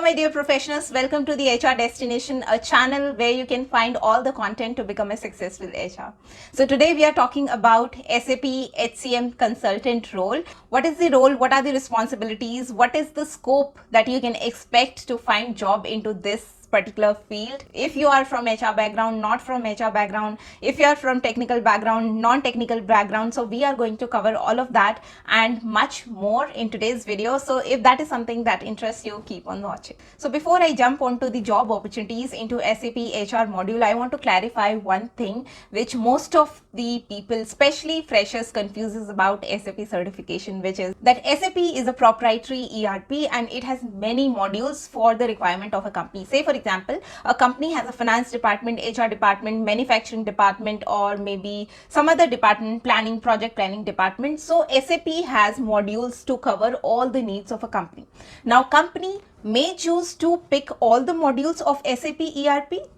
my dear professionals, welcome to the HR Destination, a channel where you can find all the content to become a successful HR. So today we are talking about SAP HCM consultant role. What is the role? What are the responsibilities? What is the scope that you can expect to find job into this particular field? If you are from HR background, not from HR background, if you are from technical background, non-technical background. So we are going to cover all of that and much more in today's video. So if that is something that interests you, keep on watching. So before I jump onto the job opportunities into SAP HR module, I want to clarify one thing which most of the people, especially freshers, confuses about SAP certification, which is that SAP is a proprietary ERP and it has many modules for the requirement of a company. Say for example, a company has a finance department, HR department, manufacturing department, or maybe some other department, planning, project planning department. So SAP has modules to cover all the needs of a company. Now, company may choose to pick all the modules of SAP ERP,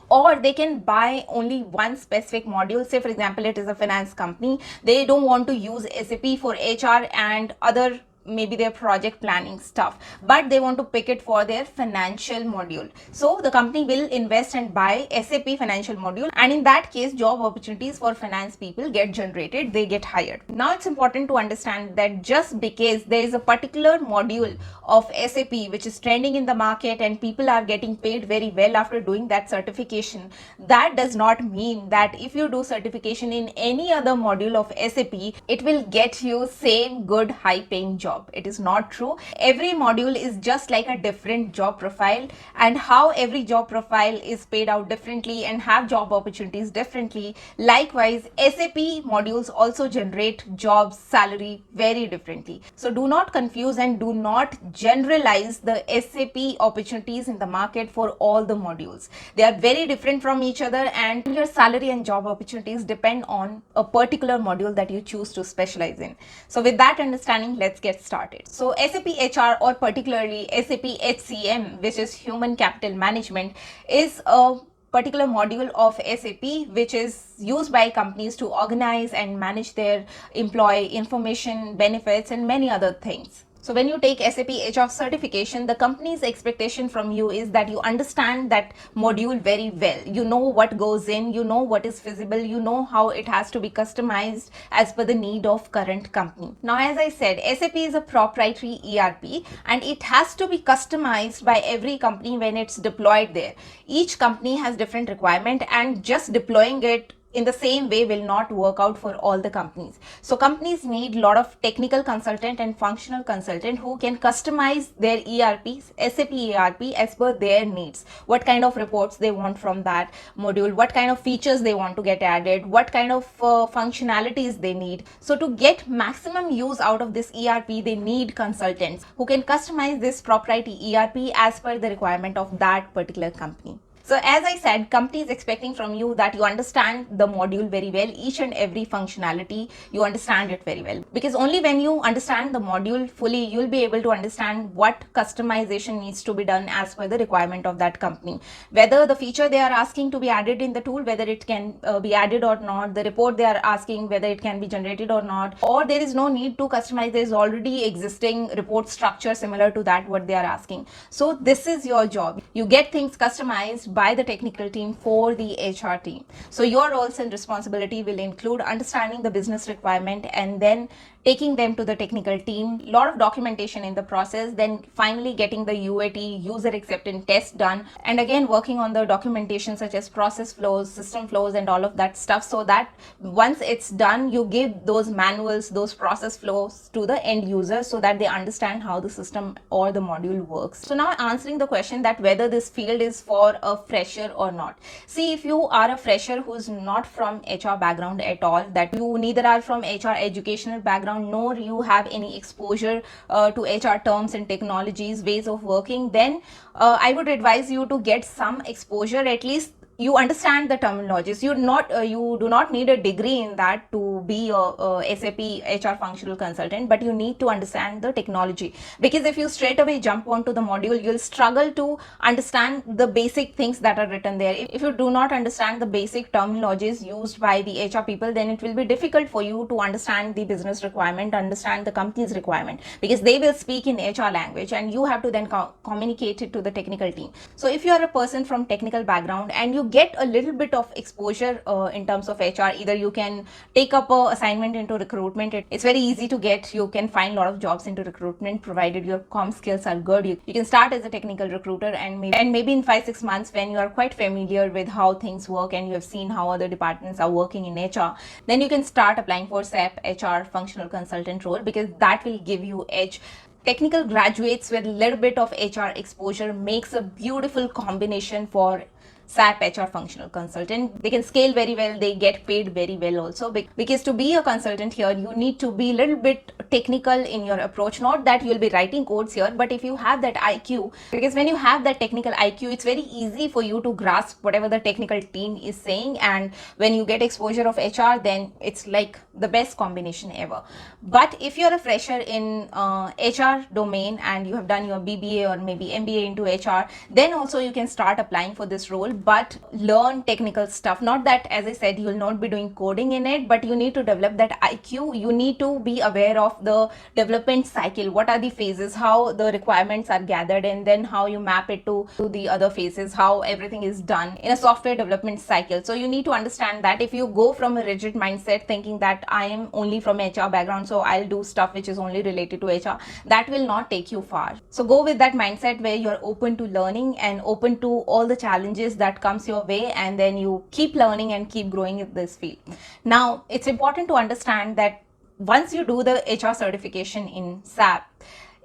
or they can buy only one specific module. Say for example, it is a finance company. They don't want to use SAP for HR and other maybe their project planning stuff, but they want to pick it for their financial module. So the company will invest and buy SAP financial module, and in that case job opportunities for finance people get generated, they get hired. Now it's important to understand that just because there is a particular module of SAP which is trending in the market and people are getting paid very well after doing that certification, that does not mean that if you do certification in any other module of SAP, it will get you same good high paying job. It is not true. Every module is just like a different job profile, and how every job profile is paid out differently and have job opportunities differently. Likewise, SAP modules also generate jobs, salary very differently. So do not confuse and do not generalize the SAP opportunities in the market for all the modules. They are very different from each other, and your salary and job opportunities depend on a particular module that you choose to specialize in. So with that understanding, let's get started. So SAP HR, or particularly SAP HCM, which is Human Capital Management, is a particular module of SAP which is used by companies to organize and manage their employee information, benefits, and many other things. So when you take SAP HR certification, the company's expectation from you is that you understand that module very well. You know what goes in, you know what is feasible, you know how it has to be customized as per the need of current company. Now, as I said, SAP is a proprietary ERP and it has to be customized by every company when it's deployed there. Each company has different requirement, and just deploying it in the same way will not work out for all the companies. So companies need a lot of technical consultant and functional consultant who can customize their ERPs, SAP ERP, as per their needs. What kind of reports they want from that module, what kind of features they want to get added, what kind of functionalities they need. So to get maximum use out of this ERP, they need consultants who can customize this proprietary ERP as per the requirement of that particular company. So as I said, company is expecting from you that you understand the module very well, each and every functionality, you understand it very well. Because only when you understand the module fully, you'll be able to understand what customization needs to be done as per the requirement of that company. Whether the feature they are asking to be added in the tool, whether it can be added or not, the report they are asking, whether it can be generated or not, or there is no need to customize, there is already existing report structure similar to that what they are asking. So this is your job. You get things customized by the technical team for the HR team. So your roles and responsibility will include understanding the business requirement and then taking them to the technical team, a lot of documentation in the process, then finally getting the UAT, user acceptance test done, and again working on the documentation such as process flows, system flows, and all of that stuff, so that once it's done, you give those manuals, those process flows to the end user so that they understand how the system or the module works. So now answering the question that whether this field is for a fresher or not. See, if you are a fresher who's not from HR background at all, that you neither are from HR educational background nor you have any exposure to HR terms and technologies, ways of working, then I would advise you to get some exposure, at least you understand the terminologies. You do not need a degree in that to be a SAP HR functional consultant, but you need to understand the technology, because if you straight away jump onto the module, you'll struggle to understand the basic things that are written there. If you do not understand the basic terminologies used by the HR people, then it will be difficult for you to understand the business requirement, understand the company's requirement, because they will speak in HR language and you have to then communicate it to the technical team. So if you are a person from technical background and you get a little bit of exposure in terms of HR, either you can take up a assignment into recruitment. It's very easy to get. You can find a lot of jobs into recruitment provided your comm skills are good. You can start as a technical recruiter, and maybe in 5-6 months, when you are quite familiar with how things work and you have seen how other departments are working in HR, then you can start applying for SAP HR functional consultant role, because that will give you edge. Technical graduates with a little bit of HR exposure makes a beautiful combination for SAP HR functional consultant. They can scale very well, they get paid very well also, because to be a consultant here, you need to be a little bit technical in your approach. Not that you'll be writing codes here, but if you have that IQ, because when you have that technical IQ, it's very easy for you to grasp whatever the technical team is saying, and when you get exposure of HR, then it's like the best combination ever. But if you're a fresher in HR domain and you have done your BBA or maybe MBA into HR, then also you can start applying for this role, but learn technical stuff. Not that, as I said, you will not be doing coding in it, but you need to develop that IQ. You need to be aware of the development cycle. What are the phases, how the requirements are gathered, and then how you map it to the other phases, how everything is done in a software development cycle. So you need to understand that. If you go from a rigid mindset thinking that I am only from HR background, so I'll do stuff which is only related to HR, that will not take you far. So go with that mindset where you're open to learning and open to all the challenges that comes your way, and then you keep learning and keep growing in this field. Now, it's important to understand that once you do the HR certification in SAP,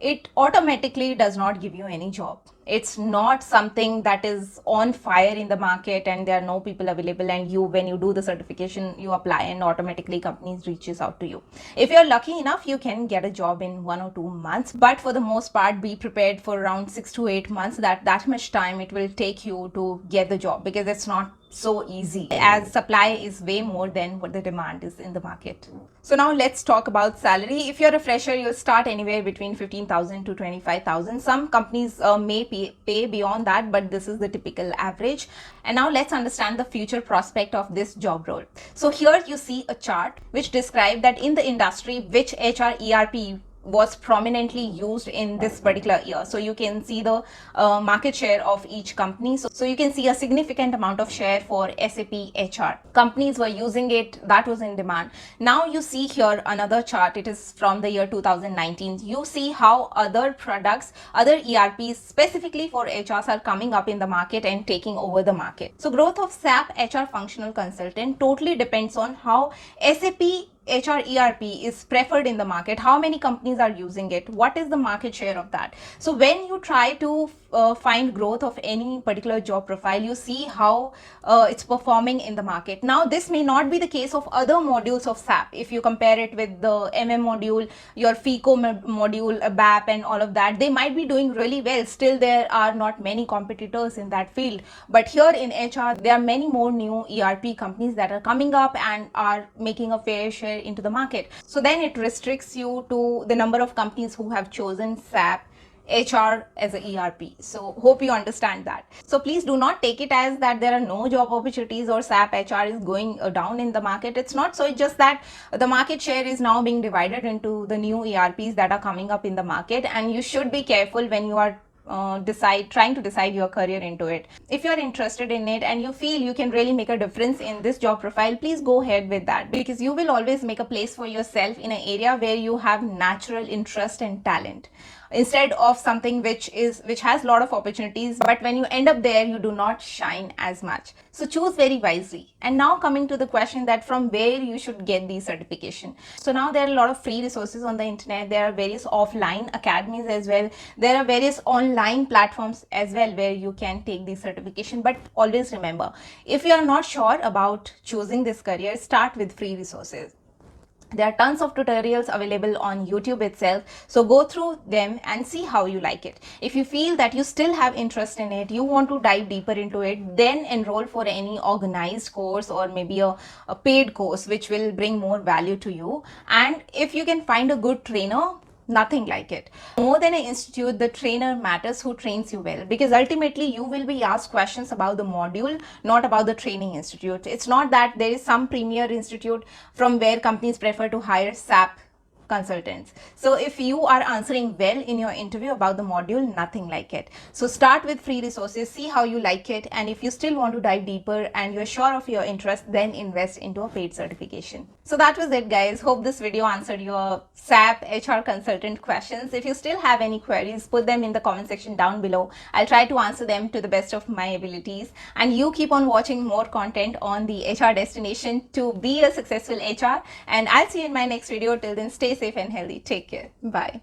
it automatically does not give you any job. It's not something that is on fire in the market and there are no people available, and when you do the certification, you apply and automatically companies reaches out to you. If you're lucky enough, you can get a job in 1 or 2 months, but for the most part, be prepared for around 6 to 8 months. That much time it will take you to get the job, because it's not so easy, as supply is way more than what the demand is in the market. So now let's talk about salary. If you're a fresher, you'll start anywhere between 15,000 to 25,000. Some companies may pay beyond that, but this is the typical average. And now let's understand the future prospect of this job role. So here you see a chart which describes that in the industry, which HR ERP was prominently used in this particular year. So you can see the market share of each company. So you can see a significant amount of share for SAP HR. Companies were using it, that was in demand. Now you see here another chart, it is from the year 2019. You see how other products, other ERPs specifically for HRs are coming up in the market and taking over the market. So growth of SAP HR functional consultant totally depends on how SAP HR ERP is preferred in the market, how many companies are using it, what is the market share of that. So when you try to find growth of any particular job profile, you see how it's performing in the market. Now this may not be the case of other modules of SAP. If you compare it with the MM module, your FICO module, BAP and all of that, they might be doing really well. Still there are not many competitors in that field. But here in HR, there are many more new ERP companies that are coming up and are making a fair share into the market. So then it restricts you to the number of companies who have chosen SAP HR as a ERP. So hope you understand that. So please do not take it as that there are no job opportunities or SAP HR is going down in the market. It's not so. It's just that the market share is now being divided into the new ERPs that are coming up in the market, and you should be careful when you are trying to decide your career into it. If you're interested in it and you feel you can really make a difference in this job profile, please go ahead with that, because you will always make a place for yourself in an area where you have natural interest and talent, instead of something which has a lot of opportunities, but when you end up there, you do not shine as much. So choose very wisely. And now coming to the question that from where you should get the certification. So now there are a lot of free resources on the internet. There are various offline academies as well. There are various online platforms as well where you can take the certification. But always remember, if you are not sure about choosing this career, start with free resources. There are tons of tutorials available on YouTube itself. So go through them and see how you like it. If you feel that you still have interest in it, you want to dive deeper into it, then enroll for any organized course or maybe a paid course which will bring more value to you. And if you can find a good trainer, nothing like it. More than an institute, the trainer matters who trains you well, because ultimately you will be asked questions about the module, not about the training institute. It's not that there is some premier institute from where companies prefer to hire SAP consultants. So if you are answering well in your interview about the module, nothing like it. So start with free resources, see how you like it, and if you still want to dive deeper and you're sure of your interest, then invest into a paid certification. So that was it, guys. Hope this video answered your SAP HR consultant questions. If you still have any queries, put them in the comment section down below. I'll try to answer them to the best of my abilities. And you keep on watching more content on the HR Destination to be a successful HR. And I'll see you in my next video. Till then, stay safe and healthy. Take care. Bye.